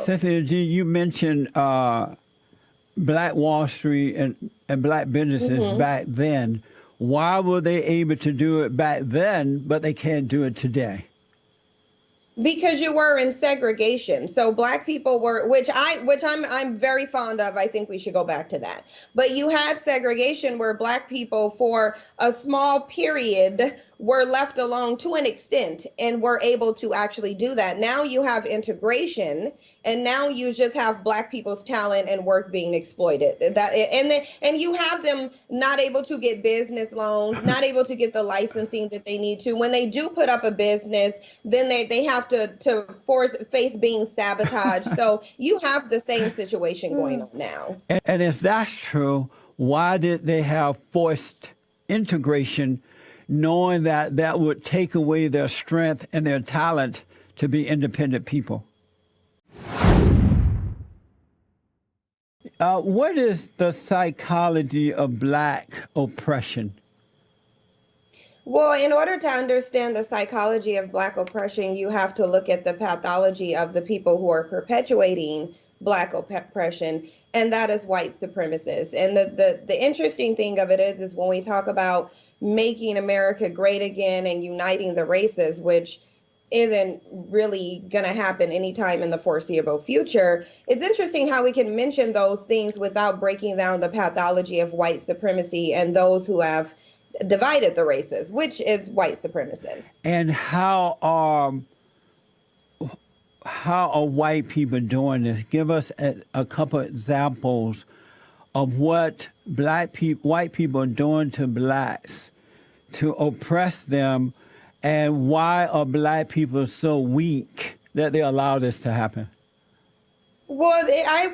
Cynthia G, you mentioned Black Wall Street and Black businesses back then. Why were they able to do it back then, but they can't do it today? Because you were in segregation. So Black people were, which I'm very fond of. I think we should go back to that. But you had segregation where Black people for a small period were left alone to an extent and were able to actually do that. Now you have integration, and now you just have Black people's talent and work being exploited. And you have them not able to get business loans, not able to get the licensing that they need to. When they do put up a business, then they have to face being sabotaged. So you have the same situation going on now. And if that's true, why did they have forced integration, knowing that that would take away their strength and their talent to be independent people? What is the psychology of Black oppression? Well, in order to understand the psychology of Black oppression, you have to look at the pathology of the people who are perpetuating Black oppression, and that is white supremacists. And the interesting thing of it is when we talk about making America great again and uniting the races, which isn't really going to happen anytime in the foreseeable future, it's interesting how we can mention those things without breaking down the pathology of white supremacy and those who have divided the races, which is white supremacists. And how are white people doing this? Give us a couple examples of what white people are doing to Blacks to oppress them, and why are Black people so weak that they allow this to happen? Well, I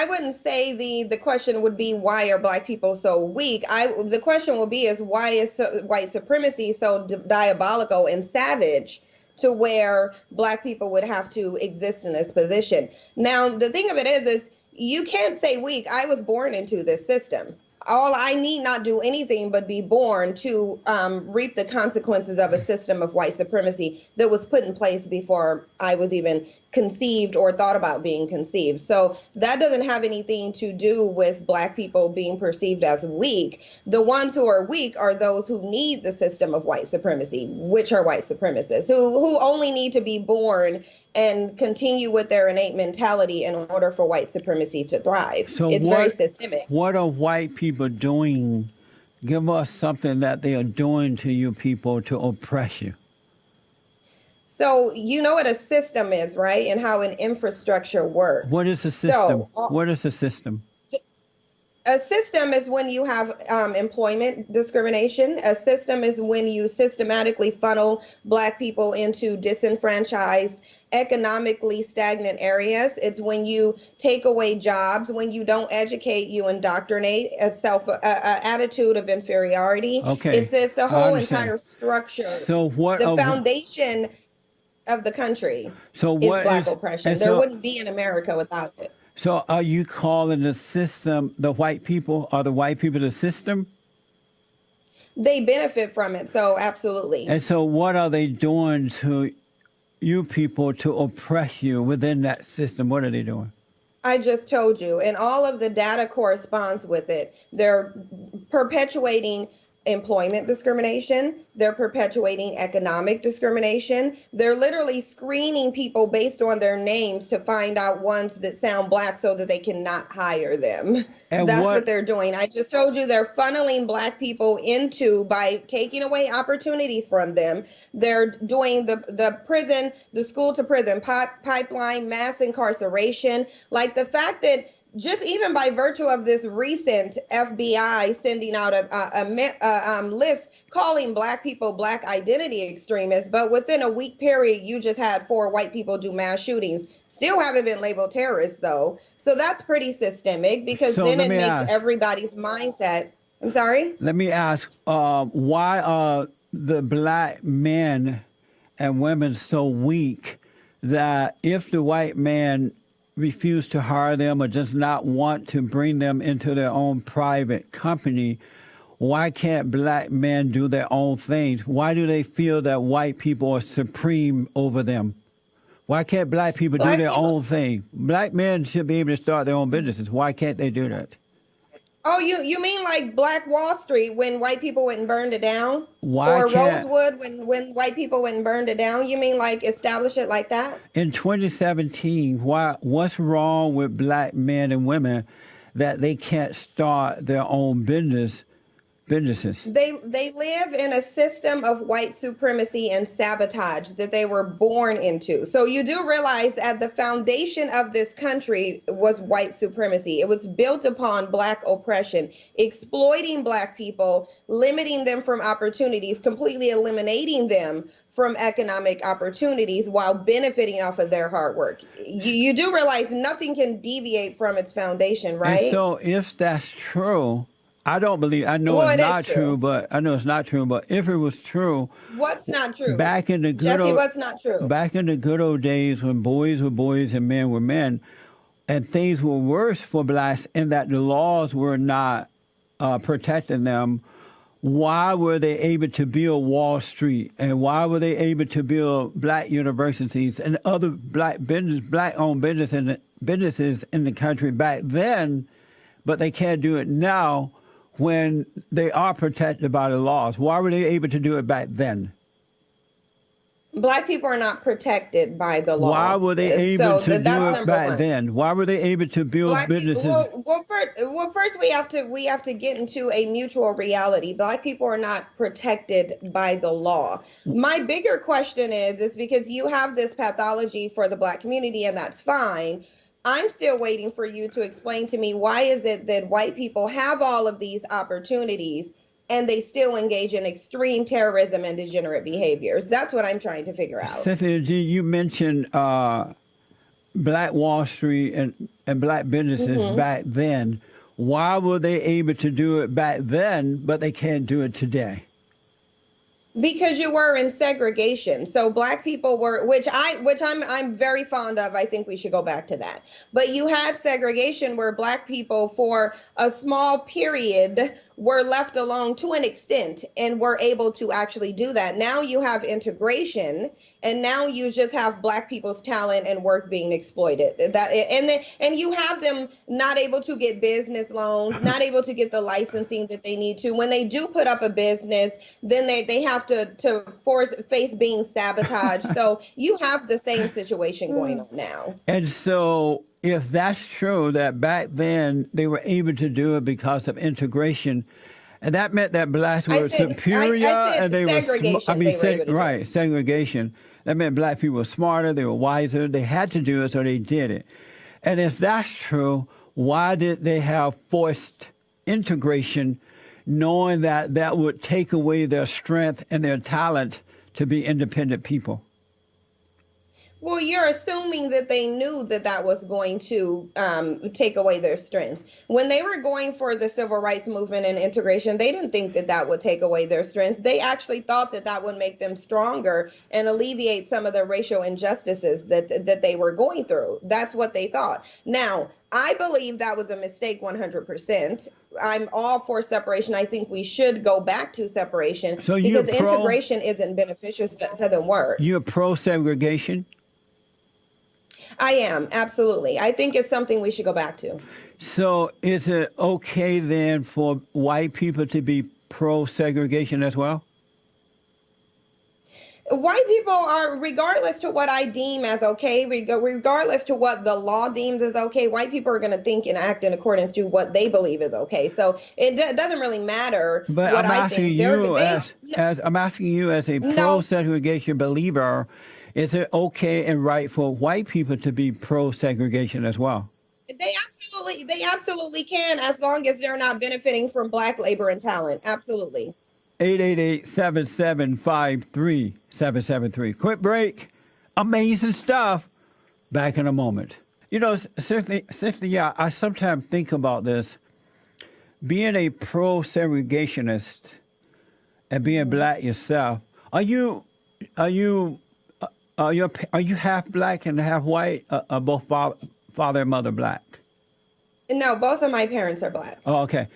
wouldn't say the question would be, why are Black people so weak? The question will be is, why is white supremacy so diabolical and savage to where Black people would have to exist in this position? Now, the thing of it is you can't say weak. I was born into this system. I need not do anything but be born to reap the consequences of a system of white supremacy that was put in place before I was even conceived or thought about being conceived. So that doesn't have anything to do with Black people being perceived as weak. The ones who are weak are those who need the system of white supremacy, which are white supremacists, who only need to be born and continue with their innate mentality in order for white supremacy to thrive. So it's very systemic. What are white people doing? Give us something that they are doing to you people to oppress you. So you know what a system is, right? And how an infrastructure works. What is a system? What is a system? A system is when you have employment discrimination. A system is when you systematically funnel Black people into disenfranchised, economically stagnant areas. It's when you take away jobs, when you don't educate, you indoctrinate a attitude of inferiority. Okay. It's a whole entire structure. So what the foundation of the country is Black oppression. There wouldn't be an America without it. So are you calling the system the white people? Are the white people the system? They benefit from it, so absolutely. And so what are they doing to you people to oppress you within that system? What are they doing? I just told you, and all of the data corresponds with it. They're perpetuating employment discrimination. They're perpetuating economic discrimination. They're literally screening people based on their names to find out ones that sound Black so that they cannot hire them. And that's what they're doing. I just told you they're funneling Black people by taking away opportunities from them. They're doing the prison, the school to prison pipeline, mass incarceration. Like the fact that just even by virtue of this recent FBI sending out a list calling Black people Black identity extremists, but within a week period, you just had 4 white people do mass shootings. Still haven't been labeled terrorists, though. So that's pretty systemic, because then it makes everybody's mindset. I'm sorry? Let me ask, why are the Black men and women so weak that if the white man refuse to hire them or does not want to bring them into their own private company, why can't Black men do their own things? Why do they feel that white people are supreme over them? Why can't black people do Black their people. own thing? Black men should be able to start their own businesses. Why can't they do that? Oh, you mean like Black Wall Street when white people went and burned it down? Why Or can't Rosewood when white people went and burned it down? You mean like establish it like that? in 2017? What's wrong with black men and women that they can't start their own businesses? They live in a system of white supremacy and sabotage that they were born into. So you do realize at the foundation of this country was white supremacy. It was built upon black oppression, exploiting black people, limiting them from opportunities, completely eliminating them from economic opportunities while benefiting off of their hard work. You do realize nothing can deviate from its foundation, right? And so if that's true, I don't believe. I know Well, it's it is not true. true, but I know it's not true. But if it was true, What's not true? back in the good Jesse, old what's not true? back in the good old days when boys were boys and men were men, and things were worse for blacks in that the laws were not protecting them. Why were they able to build Wall Street, and why were they able to build black universities and other black-owned businesses in the country back then, but they can't do it now when they are protected by the laws? Why were they able to do it back then? Black people are not protected by the law. Why were they able to do that's it number back one. then? Why were they able to build Black people, businesses? first we have to get into a mutual reality. Black people are not protected by the law. My bigger question is because you have this pathology for the black community, and that's fine. I'm still waiting for you to explain to me why is it that white people have all of these opportunities and they still engage in extreme terrorism and degenerate behaviors. That's what I'm trying to figure out. Cynthia G, you mentioned Black Wall Street and black businesses back then. Why were they able to do it back then, but they can't do it today? Because you were in segregation. So black people were, which I'm very fond of. I think we should go back to that. But you had segregation where black people for a small period were left alone to an extent and were able to actually do that. Now you have integration, and now you just have black people's talent and work being exploited. And you have them not able to get business loans, not able to get the licensing that they need to. When they do put up a business, then they have to face being sabotaged. So you have the same situation going on now. And so if that's true, that back then they were able to do it because of integration, and that meant that blacks were superior, and they segregation, were segregation. That meant black people were smarter, they were wiser, they had to do it, so they did it. And if that's true, why did they have forced integration, knowing that that would take away their strength and their talent to be independent people? Well, you're assuming that they knew that that was going to take away their strength. When they were going for the civil rights movement and integration, they didn't think that that would take away their strengths. They actually thought that that would make them stronger and alleviate some of the racial injustices that they were going through. That's what they thought. Now, I believe that was a mistake 100%. I'm all for separation. I think we should go back to separation because integration isn't beneficial, it doesn't work. You're pro-segregation? I am, absolutely. I think it's something we should go back to. So is it okay then for white people to be pro-segregation as well? White people are, regardless to what I deem as okay, regardless to what the law deems as okay, white people are going to think and act in accordance to what they believe is okay. So it doesn't really matter but what I'm I asking think. You I'm asking you as a pro-segregation believer, is it okay and right for white people to be pro-segregation as well? They absolutely can, as long as they're not benefiting from black labor and talent. Absolutely. 888-7753-773. Quick break. Amazing stuff. Back in a moment. You know, Cynthia, I sometimes think about this. Being a pro-segregationist and being black yourself, are you half black and half white? Are both father and mother black? No, both of my parents are black. Oh, okay.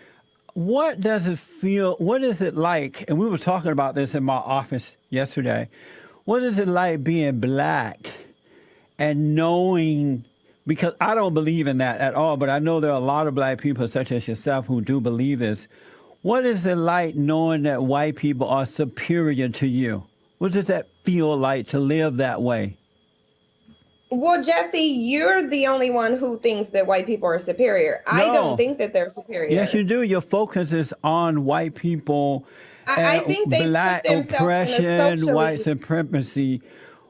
What does it feel? What is it like? And we were talking about this in my office yesterday. What is it like being black and knowing, because I don't believe in that at all, but I know there are a lot of black people such as yourself who do believe this. What is it like knowing that white people are superior to you? What does that feel like to live that way? Well, Jesse, you're the only one who thinks that white people are superior. I No. don't think that they're superior. Yes, you do. Your focus is on white people I and think they black put themselves in a oppression, socially. white supremacy.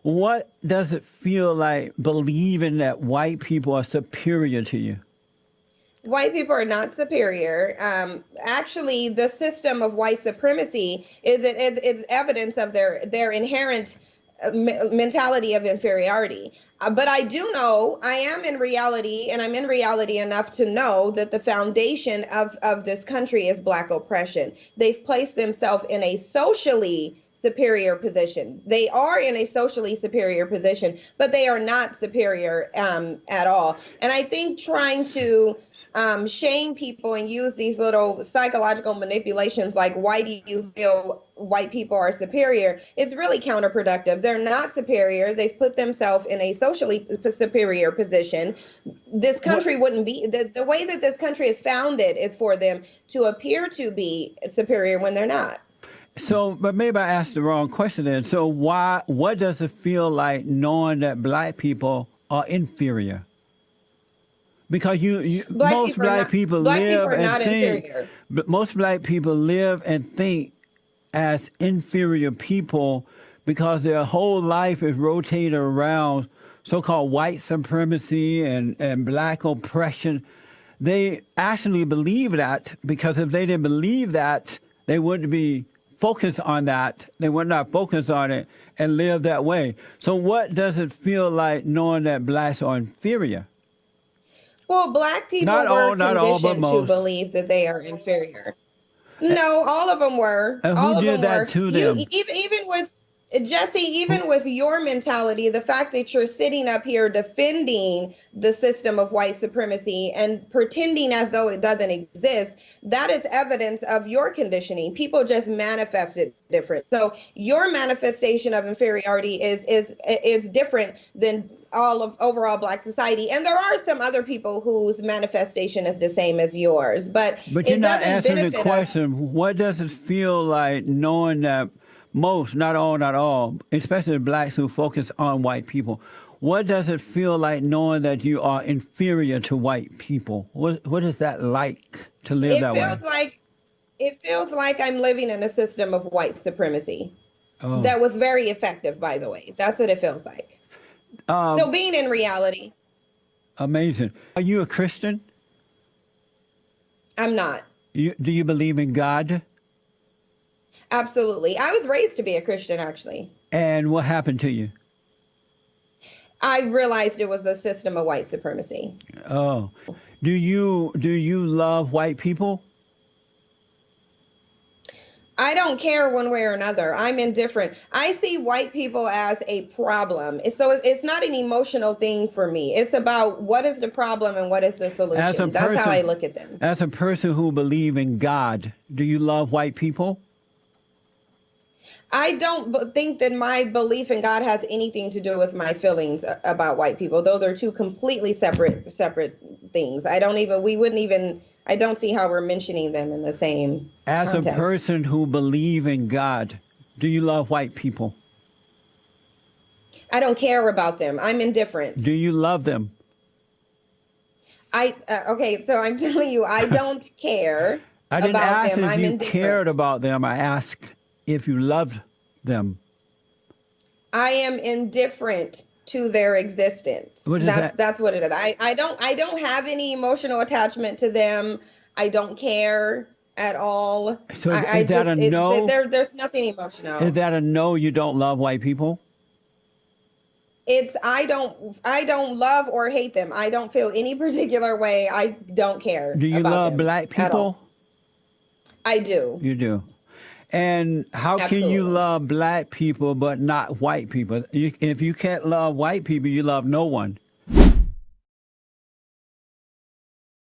What does it feel like believing that white people are superior to you? White people are not superior. Actually, the system of white supremacy is evidence of their inherent mentality of inferiority. But I do know, I am in reality, and I'm in reality enough to know that the foundation of this country is black oppression. They've placed themselves in a socially superior position. They are in a socially superior position, but they are not superior at all. And I think trying to shame people and use these little psychological manipulations like, why do you feel white people are superior, is really counterproductive. They're not superior. They've put themselves in a socially superior position. This country wouldn't be, the way that this country is founded is for them to appear to be superior when they're not. So, but maybe I asked the wrong question then. So what does it feel like knowing that black people are inferior? Because most black people live and think, but most black people live and think as inferior people because their whole life is rotated around so-called white supremacy and black oppression. They actually believe that, because if they didn't believe that, they wouldn't be focused on that. They would not focus on it and live that way. So what does it feel like knowing that blacks are inferior? Well, black people were conditioned to believe that they are inferior. No, all of them were. And all who of did them that were. to them? Even with Jesse, even with your mentality, the fact that you're sitting up here defending the system of white supremacy and pretending as though it doesn't exist, that is evidence of your conditioning. People just manifest it different. So your manifestation of inferiority is different than all of overall black society. And there are some other people whose manifestation is the same as yours, but you're not answering the question. What does it feel like knowing that most, not all, especially blacks who focus on white people, what does it feel like knowing that you are inferior to white people? What is that like to live that way? It feels like I'm living in a system of white supremacy. Oh. That was very effective, by the way. That's what it feels like. So being in reality. Amazing. Are you a Christian? I'm not. Do you believe in God? Absolutely. I was raised to be a Christian, actually. And what happened to you? I realized it was a system of white supremacy. Oh. Do you love white people? I don't care one way or another. I'm indifferent. I see white people as a problem. So it's not an emotional thing for me. It's about what is the problem and what is the solution. That's how I look at them. As a person who believes in God, do you love white people? I don't think that my belief in God has anything to do with my feelings about white people, though they're two completely separate things. I don't see how we're mentioning them in the same context. As a person who believes in God, do you love white people? I don't care about them. I'm indifferent. Do you love them? Okay, so I'm telling you, I don't care I didn't about ask them. if I'm you indifferent. cared about them. I asked if you loved them. I am indifferent to their existence. That's what it is. I don't have any emotional attachment to them. I don't care at all. So is that a no? There's nothing emotional. Is that a no? You don't love white people? It's I don't love or hate them. I don't feel any particular way. I don't care. Do you love black people? I do. You do. And how can you love black people but not white people? If you can't love white people, you love no one.